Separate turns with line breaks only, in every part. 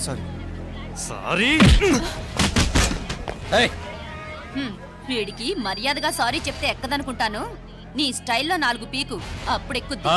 Sorry
sorry.
వీడికి మర్యాదగా sorry చెప్తే ఎక్కదనుకుంటాను. నీ స్టైల్లో 4 పీకు అప్పుడు ఎక్కుద్ది.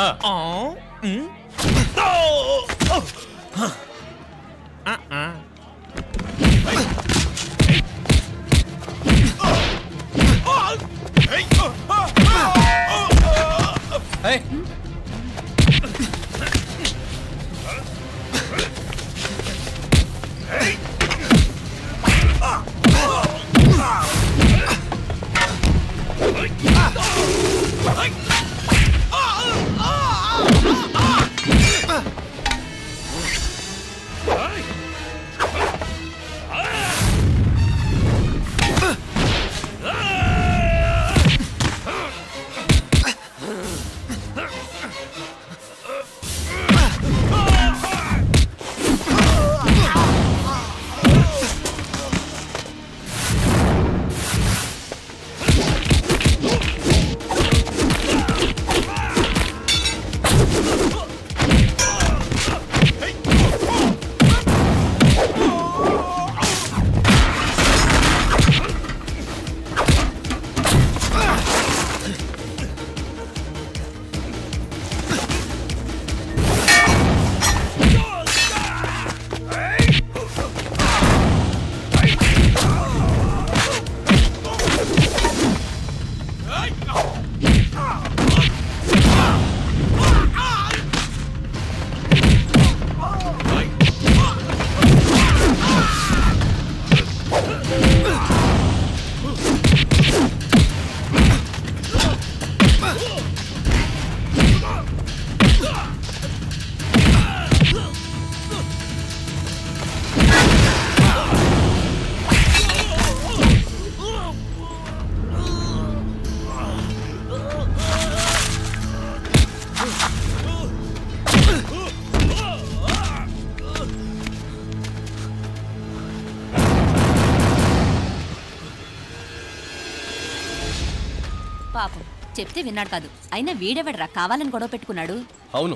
పాపం చెప్తే విన్నాడు కాదు. అయినా వీడెవడరా కావాలని గొడవ పెట్టుకున్నాడు?
అవును,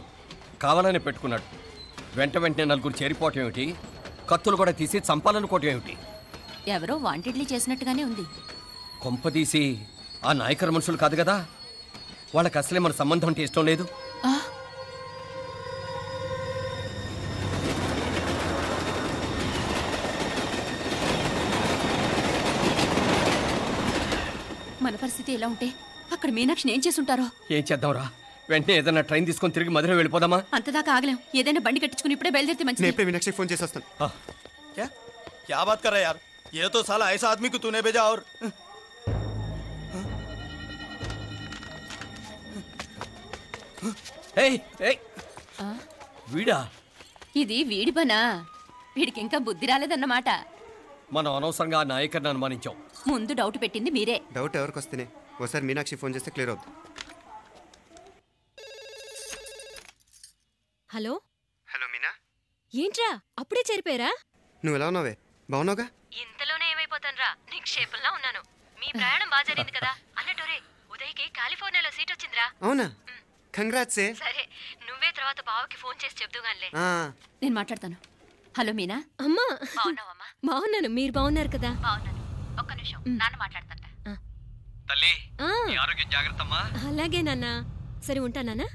కావాలని పెట్టుకున్నాడు. వెంటనే 4 చేరిపోవటం ఏమిటి, కత్తులు కూడా తీసి చంపాలనుకోవటం ఏమిటి?
ఎవరో వాంటెడ్లీ చేసినట్టుగానే ఉంది.
కొంపదీసి ఆ నాయకర్ మనుషులు కాదు కదా? వాళ్ళకి అసలే మన సంబంధం అంటే ఇష్టం లేదు.
మన పరిస్థితి ఎలా ఉంటే అక్కడ మీనాక్షిని ఏం చేసుంటారో.
ఏం చేద్దాంరా? వెంటనే ఏదైనా ట్రైన్ తీసుకొని తిరిగి మధుర వెళ్ళిపోదామా?
అంతదాకా ఆగలేం. ఏదైనా బండి కట్టించుకుని ఇప్పుడే బయలుదేరితే మంచిది.
నేను మీనాక్షి ఫోన్ చేసి వస్తాను.
क्या बात कर रहा है यार? ये तो साला ऐसा आदमी को तूने भेजा और
వీడా?
ఇది వీడి పనా? వీడికి ఇంకా బుద్ధి రాలేదన్నమాట.
మనం అనవసరంగా ఆ నాయకర్ని అనుమానించాం.
ముందు డౌట్ పెట్టింది మీరే.
డౌట్ ఎవరికి వస్తేనే ఒకసారి మీనాక్షి ఫోన్ చేస్తే క్లియర్ అవుతుంది.
హలో
హలో మీనా,
ఏంట్రా అప్పుడే చేరిపోయారా?
నువ్వు ఎలా ఉన్నావే? బాగున్నావుగా?
ఇంతలోనే ఏమైపోతానరా, నిక్షేపంలా ఉన్నాను. మీ ప్రయాణం బాగా జరిగింది కదా? అన్నట్టు ఉదయ్కి కాలిఫోర్నియాలో సీట్ వచ్చిందిరా.
అవునా? కంగ్రాట్స్.
సరే నువ్వే తర్వాత బావకి ఫోన్ చేసి చెప్దుగానిలే.
నేను మాట్లాడతాను. హలో మీనా.
అమ్మా బాగున్నాను, మీరు బాగున్నారు కదా?
బాగున్నాను. ఒక్క నిమిషం, నాన్న మాట్లాడతాట.
తల్లి ఆరోగ్యం జాగ్రత్తమ్మా.
అలాగే నాన్న. సరే ఉంటానా?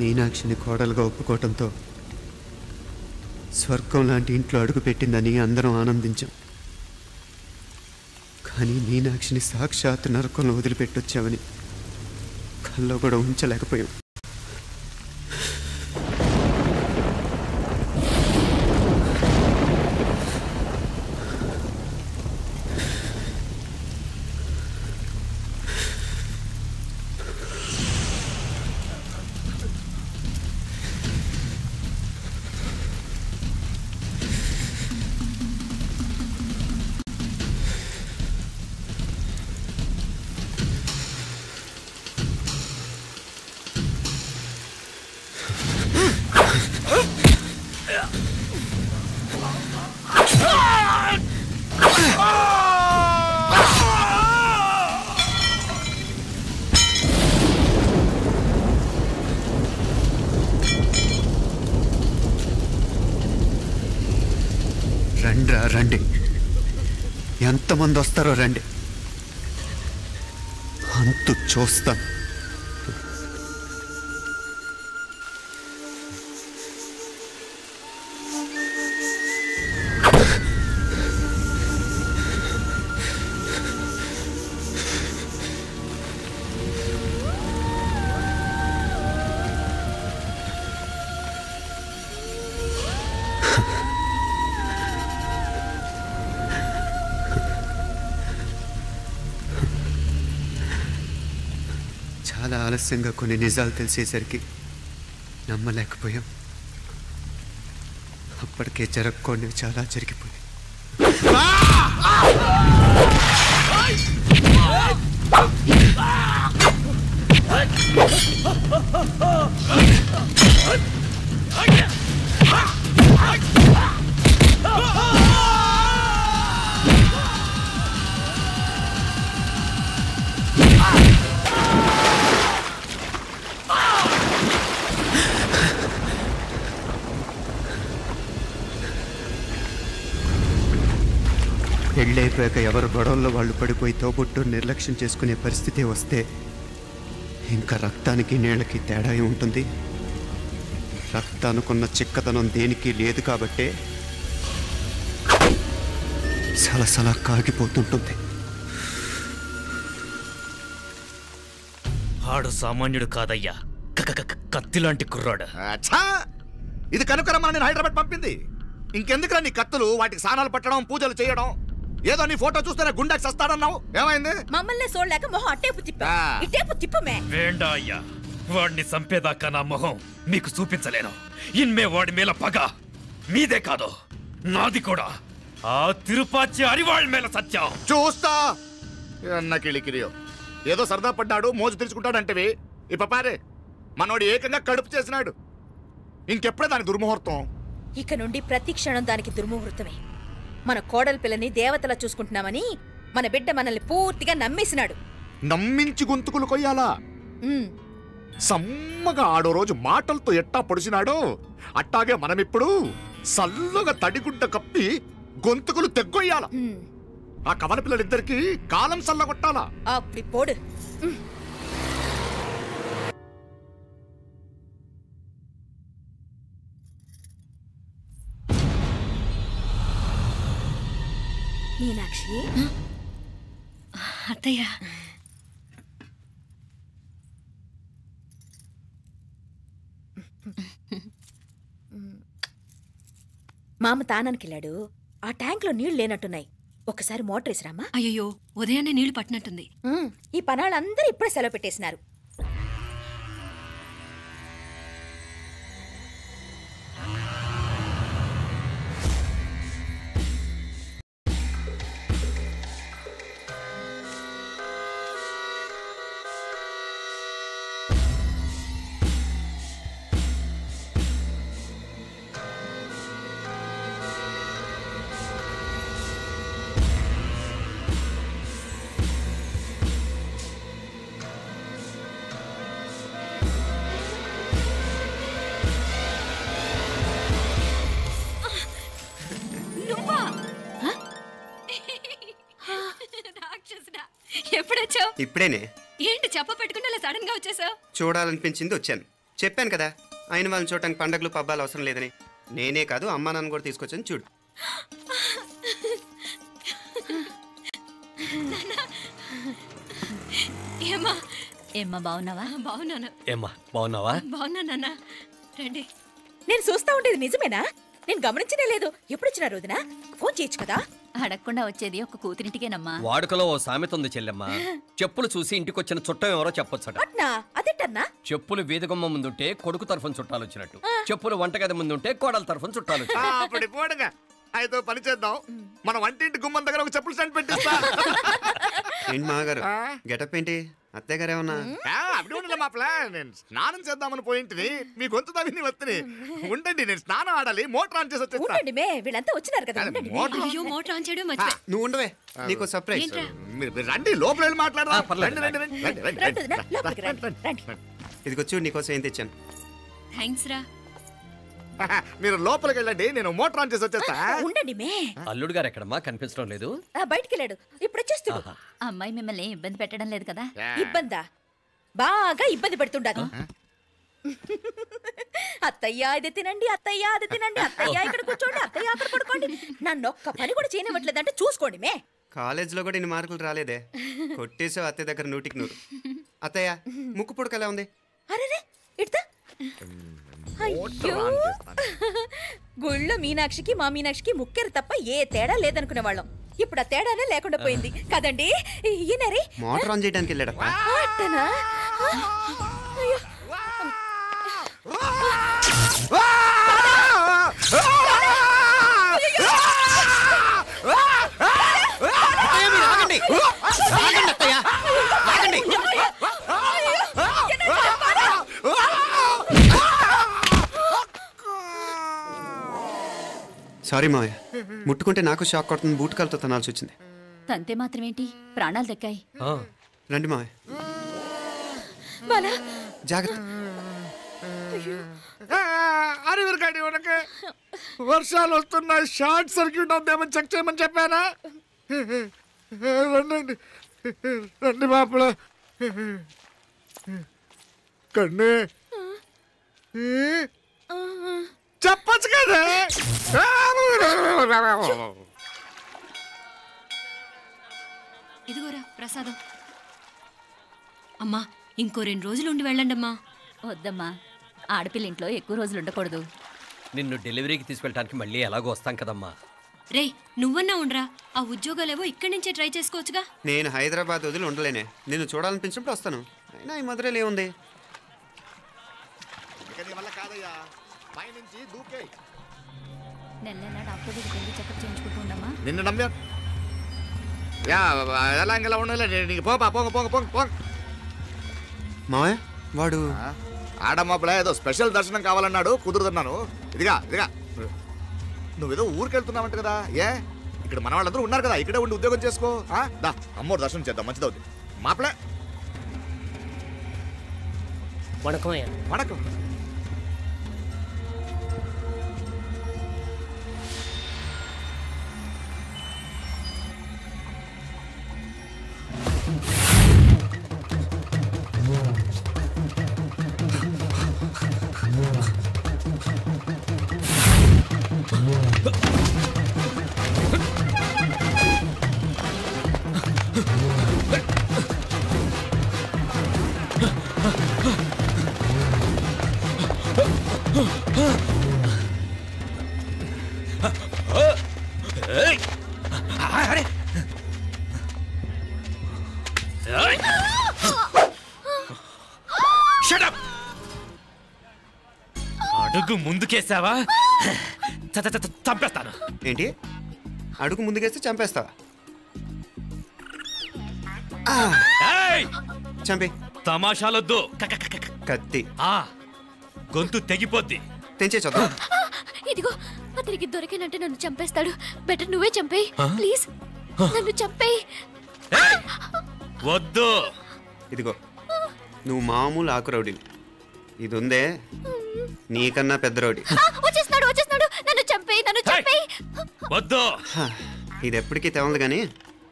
మీనాక్షిని కోడలుగా ఒప్పుకోవటంతో స్వర్గం లాంటి ఇంట్లో అడుగు పెట్టిందని అందరం ఆనందించాం. కానీ మీనాక్షిని సాక్షాత్ నరకంలో వదిలిపెట్టొచ్చామని కల్లో కూడా ఉంచలేకపోయాం. రండి, ఎంతమంది వస్తారో రండి, అంతు చూస్తాను. చాలా ఆలస్యంగా కొన్ని నిజాలు తెలిసేసరికి నమ్మలేకపోయాం. అప్పటికే జరగకూడనివి చాలా జరిగిపోయాయి. పెళ్ళైపోయాక ఎవరు గొడవల్లో వాళ్ళు పడిపోయి తోబుట్టు నిర్లక్ష్యం చేసుకునే పరిస్థితి వస్తే ఇంకా రక్తానికి నీళ్ళకి తేడా ఉంటుంది. రక్తానుకున్న చిక్కదనం దేనికి లేదు కాబట్టే సలసలా కాగిపోతుంటుంది.
ఆడు సామాన్యుడు కాదయ్యా, కత్తిలాంటి కుర్రాడు.
ఇది కనుకరమ్మని నేను హైదరాబాద్ పంపింది. ఇంకెందుకురా నీ కత్తులు, వాటికి స్నానాలు పట్టడం, పూజలు చేయడం? ఏదో నీ ఫోటో చూస్తేనే గుండెకి సస్తాడన్నావు, ఏమైంది?
మమ్మల్ని చూడలేక మొహం అట్టేపు తిప్పా, ఇట్టేపు తిప్పమే.
వేండా అయ్యా, వాడిని చంపేదాకా నా మొహం మీకు చూపించలేను. ఇన్మే వాడి మేల పగ మీదే కాదు, నాది కూడా. ఆ తిరుపాచి అరివాళ్ళ మేల సత్యం
చూస్తా. అన్న కిళికిరియో ఏదో సరదా పడ్డాడు, మోజు తెలుసుకుంటాడంటవి. ఈ పపారే మనోడు ఏకంగా కడుపు చేసినాడు. ఇంకెప్పుడే దాని దుర్ముహూర్తం?
ఇక నుండి ప్రతి క్షణం దానికి దుర్ముహూర్తమే. మన కోడలి పిల్లని దేవతలా చూసుకుంటున్నామని మన బిడ్డ మనల్ని పూర్తిగా నమ్మేసినాడు.
నమ్మించి గొంతుకులు కొయ్యాలా? సమ్మగా ఆడో రోజు మాటలతో ఎట్టా పొడిచినాడో అట్టాగే మనమిప్పుడు సల్లుగా తడిగుడ్డ కప్పి గొంతుకులు తెగ్గొయ్యాల. ఆ కవల పిల్లలిద్దరికి కాలం సల్లగొట్టాలా?
అప్పుడు పోడు. మీనాక్షి,
అత్తయ్య,
మామ తానానికి వెళ్ళాడు. ఆ ట్యాంక్ లో నీళ్లు లేనట్టున్నాయి. ఒకసారి మోటార్ వేసిరామా?
అయ్యో, ఉదయాన్నే నీళ్లు పట్టినట్టుంది.
ఈ పనాళ్ళందరూ ఇప్పుడే సెలవు పెట్టేసినారు.
ఎప్పుడొచ్చావు?
ఇప్పుడేనే.
ఏంటి చెప్ప పెట్టుకుంటే అలా సడన్ గా వచ్చేసావు?
చూడాలనిపించింది వచ్చాను. చెప్పాను కదా, ఆయన వాళ్ళని చూడటానికి పండగలు పబ్బాలు అవసరం లేదని. నేనే కాదు, అమ్మా నాన్న కూడా తీసుకొచ్చాను. చూడు.
ఏమ్మా?
ఏమ్మా బాగున్నావా?
బాగున్నాను.
ఏమ్మా బాగున్నావా?
బాగున్నా నాన్న, రండి.
నేను చూస్తా ఉండేది నిజమేనా? నేను గమనించనే లేదు. ఎప్పుడొచ్చినా రోజున ఫోన్ చేయొచ్చు కదా.
అడగకుండా వచ్చేది ఒక కూతురింటికేనమ్మా.
వాడుకలో ఓ సామెత ఉంది చెల్లెమ్మ. చెప్పులు చూసి ఇంటికొచ్చిన చుట్టం ఎవరో చెప్పొచ్చట.
అట్నా? అదేటన్నా?
చెప్పులు వీధగుమ్మ ముందుంటే కొడుకు తరఫున చుట్టాలు వచ్చినట్టు, చెప్పులు వంటగది ముందుంటే కోడల తరఫున చుట్టాలు
వచ్చినట్టు. అయితే పని చేద్దాం, మన వంటింటి గుమ్మం దగ్గర ఒక చెప్పులు స్టాండ్ పెట్టిస్తా.
ఏంటి మామగారు గెటప్ ఏంటి? అత్తయ్య గారు ఏమన్నా?
అప్పుడు ఉండలే మా ప్లాన్. నేను స్నానం చేద్దామని పోయింటిని, మీ గొంతు తవ్వి వస్తుంది. ఉండండి, నేను స్నానం ఆడాలి, మోటార్ ఆన్ చేసి వచ్చేస్తా.
ఉండండి మే, వీళ్ళంతా వచ్చినారు కదా. ఉండండి మే.
అయ్యో, మోటార్ ఆన్ చేయడం మర్చిపోయా.
నువ్వు ఉండవే, నీకు సర్ప్రైజ్.
ఏంట్రా?
మీరు రండి, లోపల వెళ్ళి మాట్లాడదాం.
పర్లేదు.
రండి, రండి, రండి, రండి, రండి,
రండి, లోపలికి రండి, రండి.
ఇదిగో చూడు, నీకోసం ఏం తెచ్చాను.
థ్యాంక్స్ రా.
మీరు లోపలికి వెళ్ళండి, నేను మోటార్ ఆన్ చేసి వచ్చేస్తా.
ఉండండి మే.
అల్లుడు గారు ఎక్కడమ్మా కనిపించడం లేదు?
బయటికి వెళ్ళాడు, ఇప్పుడు వచ్చేస్తాడు.
అమ్మాయి మిమ్మల్ని ఇబ్బంది పెట్టడం లేదు కదా?
ఇబ్బందా? బాగా ఇబ్బంది పెడుతుండదు. అత్తయ్య ఇది తినండి, అత్తయ్య అది తినండి, అత్తయ్య ఇక్కడ కూర్చోండి, అత్తయ్య అక్కడ పడుకోండి. నన్ను ఒక్క పని కూడా చేయనివ్వట్లేదంటే చూసుకోండి మే.
కాలేజీలో కూడా ఇన్ని మార్కులు రాలేదే. కొట్టేసావు అత్తయ్య దగ్గర 100కి 100. అత్తయ్య ముక్కు పుడక ఎలా ఉంది?
అరే ఇడతా. అయ్యో, గుళ్ళో మీనాక్షికి మా మీనాక్షికి ముక్కెరు తప్ప ఏ తేడా లేదనుకునే వాళ్ళం. ఇప్పుడు ఆ తేడానే లేకుండా పోయింది కదండి. ఈయనరే
మోటార్ ఆన్ చేయడానికి వెళ్ళాడప్ప.
అట్టనా? అయ్యో
సారీ మావయ్య, ముట్టుకుంటే నాకు షాక్ కొడుతుంది. బూటకాలతో తనాల్సి వచ్చింది.
తంతే మాత్రమేంటి, ప్రాణాలు దక్కాయి.
రండి మావయ్య, జాగ్రత్త.
అరవిరకండి ఉనకే వర్షాలు వస్తున్నాయి, షార్ట్ సర్క్యూట్ అవుతామని చెక్ చేయమని చెప్పానా? రండి రండి మాపల కన్నే చెప్పచ్చు కదా.
ఇదిగోరా ప్రసాదం. అమ్మా ఇంకో 2 రోజులు ఉండి వెళ్ళండమ్మా.
వద్దమ్మా, ఆడపిల్ల ఇంట్లో ఎక్కువ రోజులు ఉండకూడదు.
నిన్ను డెలివరీకి తీసుకెళ్ళడానికి మళ్ళీ ఎలాగో వస్తాం కదమ్మా.
రే నువ్వన్నా ఉండరా, ఆ ఉద్యోగాలేవో ఇక్కడి నుంచే ట్రై చేసుకోవచ్చుగా.
నేను హైదరాబాద్ వదిలి ఉండలేనే. నిన్ను చూడాలనిపించినప్పుడు వస్తాను. అయినా ఈ మధురలో ఏముంది?
నెల నెల డాక్టర్ దగ్గరికి వెళ్ళి చెకప్ చేయించుకుంటూ ఉండమ్మా.
నిన్ను నమ్మా ఎలా ఇంకెలా ఉండలే. నీకు పోపా పోంగ పోంగ పోంగ పోంగ.
మావయ్య వాడు
ఆడమ్మప్పుడే ఏదో స్పెషల్ దర్శనం కావాలన్నాడు, కుదురుతున్నాను. ఇదిగా నువ్వేదో ఊరికెళ్తున్నావంట కదా. ఏ ఇక్కడ మన వాళ్ళందరూ ఉన్నారు కదా, ఇక్కడే ఉండి ఉద్యోగం చేసుకో. దా అమ్మోడు దర్శనం చేద్దాం, మంచిదవుద్ది. మాపలే
వణకం
వణకం.
అడుగు ముందుకేసావా చంపేస్తాను.
ఏంటి? అడుగు ముందుకేస్తే చంపేస్తావా? చంపే.
తమాషాలొద్దు.
కత్తి
గొంతు తెగిపోద్ది.
తెంచే చూద్దాం.
ఇదిగో అతనికి దొరికినంటే నన్ను చంపేస్తాడు. బెటర్ నువ్వే చంపేయి ప్లీజ్, నన్ను చంపేయి.
వద్దు.
ఇదిగో నువ్వు మామూలు ఆకు రౌడీని, ఇది ఉందే నీకన్నా పెద్ద రౌడీ.
వచ్చేస్తున్నాడు నన్ను చంపేయి.
వద్దు.
ఇది ఎప్పటికీ తెవలదు కానీ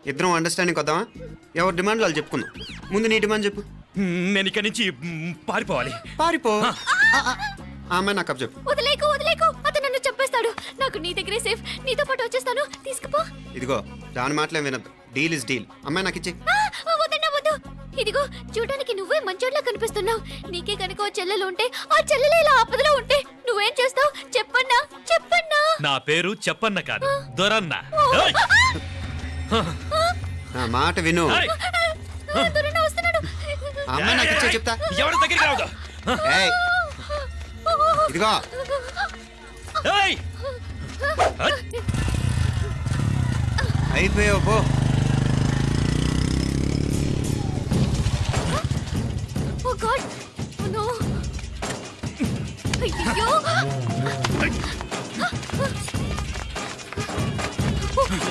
ఇద్దరం అండర్స్టాండింగ్ వద్దామా? ఎవరి డిమాండ్లు వాళ్ళు చెప్పుకుందాం. ముందు నీ డిమాండ్ చెప్పు.
నేను ఇక్కడి నుంచి పారిపోవాలి.
పారిపో. అమ్మాయి నాకు అప్ చెప్పు.
వదిలేకు అతను నన్ను చంపేస్తాడు. నాకు నీ దగ్గరే సేఫ్, నీతో పాటు వచ్చేస్తాను, తీసుకుపో.
ఇదిగో దాని మాటలే వినద్దు. Deal is deal. అమ్మాయి నాకు ఇచ్చి.
వద్దు. ఇదిగో చూడడానికి నువ్వే మంచోడ్లా కనిపిస్తున్నావు. నీకే కనుక ఓ చెల్లెలు ఉంటే, ఆ చెల్లెలు ఇలా ఆపదలో ఉంటే నువ్వేం చేస్తావు చెప్పన్నా?
నా పేరు చెప్పన్న కాదు, దొరన్న.
నా మాట విను. అమ్మాయి నాకు ఇచ్చే చెప్తా.
ఎవరి దగ్గరికి రావద్దు.
ఇదిగో అయిపోయావు పో.
Oh God! Oh no! అయ్యో!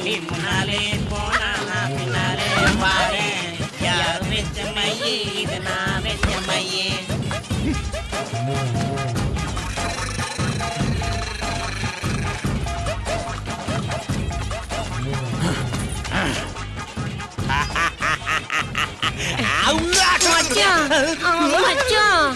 నిన్నాలే పోనా పిన్నాలే వారే యార్ వెచ్చమయ్యే ఇది నా వెచ్చమయ్యే. மச்சான்